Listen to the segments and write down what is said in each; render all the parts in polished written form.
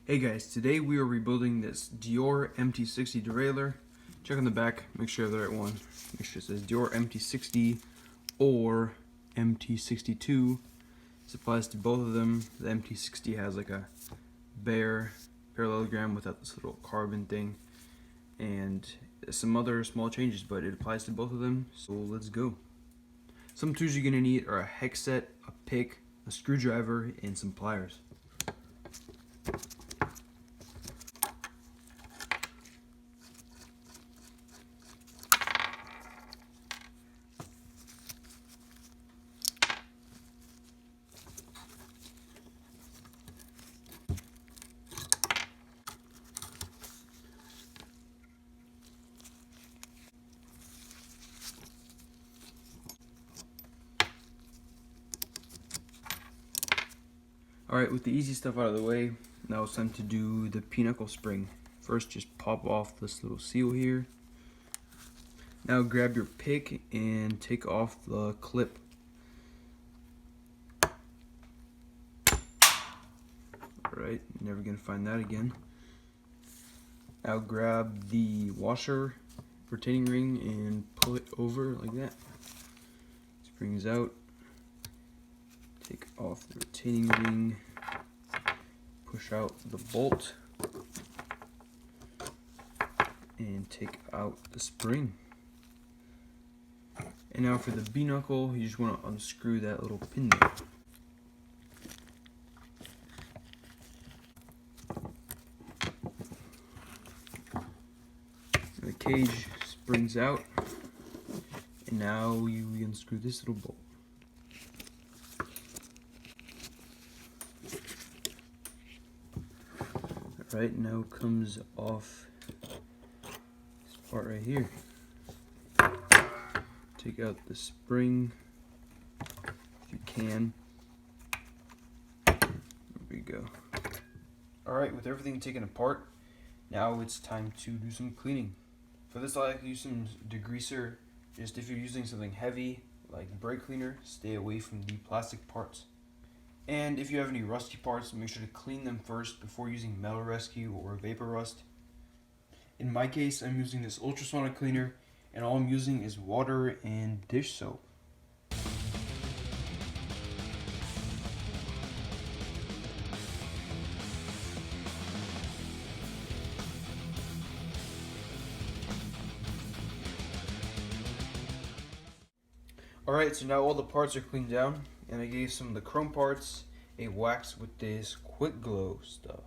Hey guys, today we are rebuilding this Deore MT60 derailleur. Check on the back, make sure you have the right one. Make sure it says Deore MT60 or MT62. This applies to both of them. The MT60 has like a bare parallelogram without this little carbon thing, and some other small changes, but it applies to both of them, so let's go. Some tools you're going to need are a hex set, a pick, a screwdriver, and some pliers. Alright, with the easy stuff out of the way, now it's time to do the pinnacle spring. First, just pop off this little seal here. Now grab your pick and take off the clip. Alright, never gonna find that again. Now grab the washer retaining ring and pull it over like that. Springs out. Take off the retaining ring, push out the bolt, and take out the spring. And now for the B-knuckle, you just want to unscrew that little pin there. The cage springs out, and now you unscrew this little bolt. Right, now comes off this part right here. Take out the spring if you can. There we go. Alright, with everything taken apart, now it's time to do some cleaning. For this, I like to use some degreaser. Just if you're using something heavy like brake cleaner, stay away from the plastic parts. And if you have any rusty parts, make sure to clean them first before using Metal Rescue or Vapor Rust. In my case, I'm using this Ultrasonic Cleaner, and all I'm using is water and dish soap. Alright, so now all the parts are cleaned down, and I gave some of the chrome parts a wax with this Quick-Glo stuff.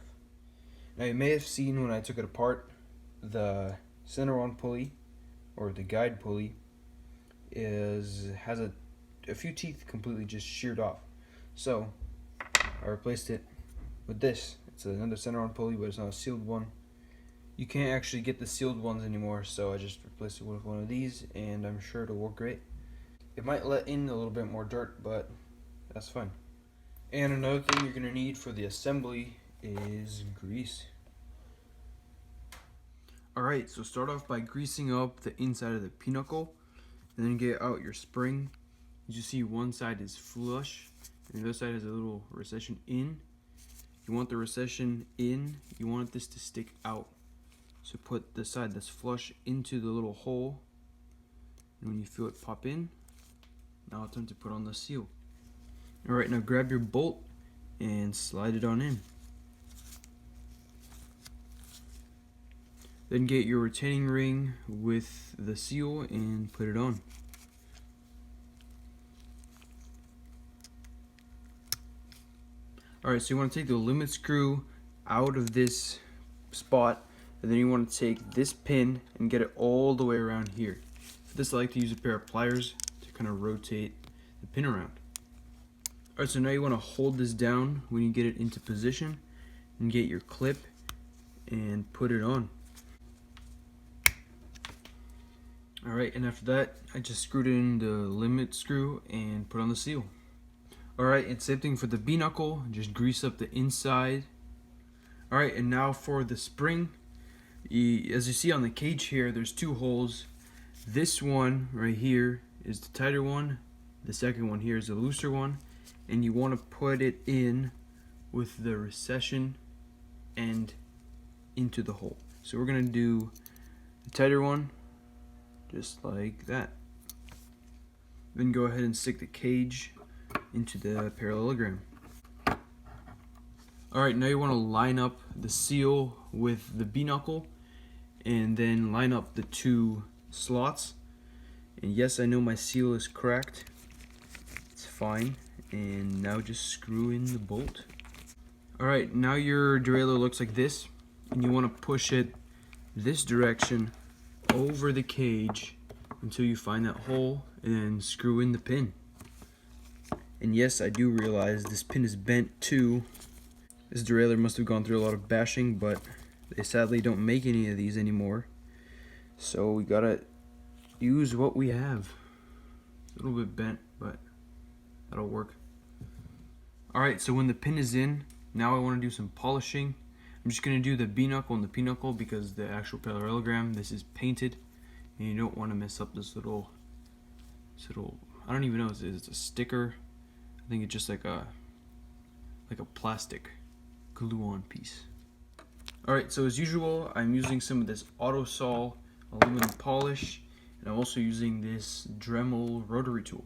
Now you may have seen when I took it apart, the center on pulley, or the guide pulley, has a few teeth completely just sheared off. So I replaced it with this. It's another center on pulley, but it's not a sealed one. You can't actually get the sealed ones anymore, so I just replaced it with one of these, and I'm sure it'll work great. It might let in a little bit more dirt, but that's fine. And another thing you're going to need for the assembly is grease. Alright, so start off by greasing up the inside of the pinnacle, and then get out your spring. As you see, one side is flush, and the other side has a little recession in. You want the recession in, you want this to stick out. So put the side that's flush into the little hole, and when you feel it pop in, now it's time to put on the seal. Alright, now grab your bolt and slide it on in. Then get your retaining ring with the seal and put it on. Alright, so you want to take the limit screw out of this spot, and then you want to take this pin and get it all the way around here. For this, I like to use a pair of pliers to kind of rotate the pin around. Alright, so now you want to hold this down when you get it into position, and get your clip and put it on. Alright, and after that, I just screwed in the limit screw and put on the seal. Alright, and same thing for the B-knuckle, just grease up the inside. Alright, and now for the spring. As you see on the cage here, there's two holes. This one right here is the tighter one. The second one here is the looser one. And you want to put it in with the recession end into the hole. So we're gonna do the tighter one, just like that. Then go ahead and stick the cage into the parallelogram. Alright, now you want to line up the seal with the B-knuckle and then line up the two slots. And yes, I know my seal is cracked. It's fine. And now just screw in the bolt. Alright, now your derailleur looks like this, and you want to push it this direction over the cage until you find that hole and then screw in the pin. And yes, I do realize this pin is bent too. This derailleur must have gone through a lot of bashing, but they sadly don't make any of these anymore. So we gotta use what we have. It's a little bit bent, but that'll work. Alright, so when the pin is in, now I want to do some polishing. I'm just going to do the B-knuckle and the P-knuckle because the actual parallelogram, this is painted. And you don't want to mess up this little, I don't even know if it's a sticker. I think it's just like a plastic glue-on piece. Alright, so as usual, I'm using some of this Autosol aluminum polish, and I'm also using this Dremel rotary tool.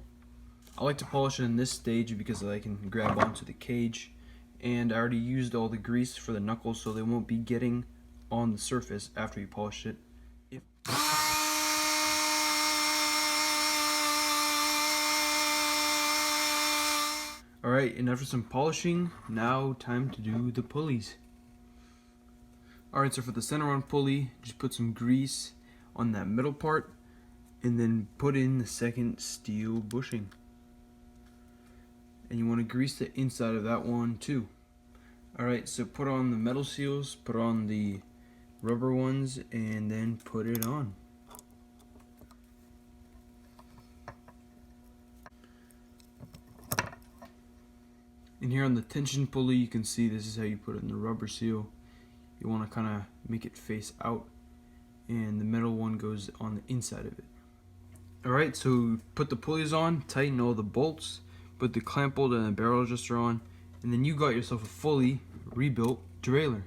I like to polish it in this stage because I can grab onto the cage, and I already used all the grease for the knuckles so they won't be getting on the surface after you polish it. Alright, and after some polishing, now time to do the pulleys. Alright, so for the center on pulley, just put some grease on that middle part and then put in the second steel bushing. And you want to grease the inside of that one too. Alright, so put on the metal seals, put on the rubber ones, and then put it on. And here on the tension pulley, you can see this is how you put it in the rubber seal. You want to kind of make it face out, and the metal one goes on the inside of it. Alright, so put the pulleys on, tighten all the bolts, put the clamp bolt and the barrel adjuster on, and then you got yourself a fully rebuilt derailleur.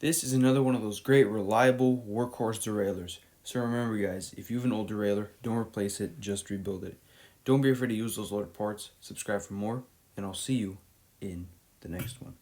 This is another one of those great reliable workhorse derailleurs. So remember guys, if you have an old derailleur, don't replace it, just rebuild it. Don't be afraid to use those loaded parts. Subscribe for more, and I'll see you in the next one.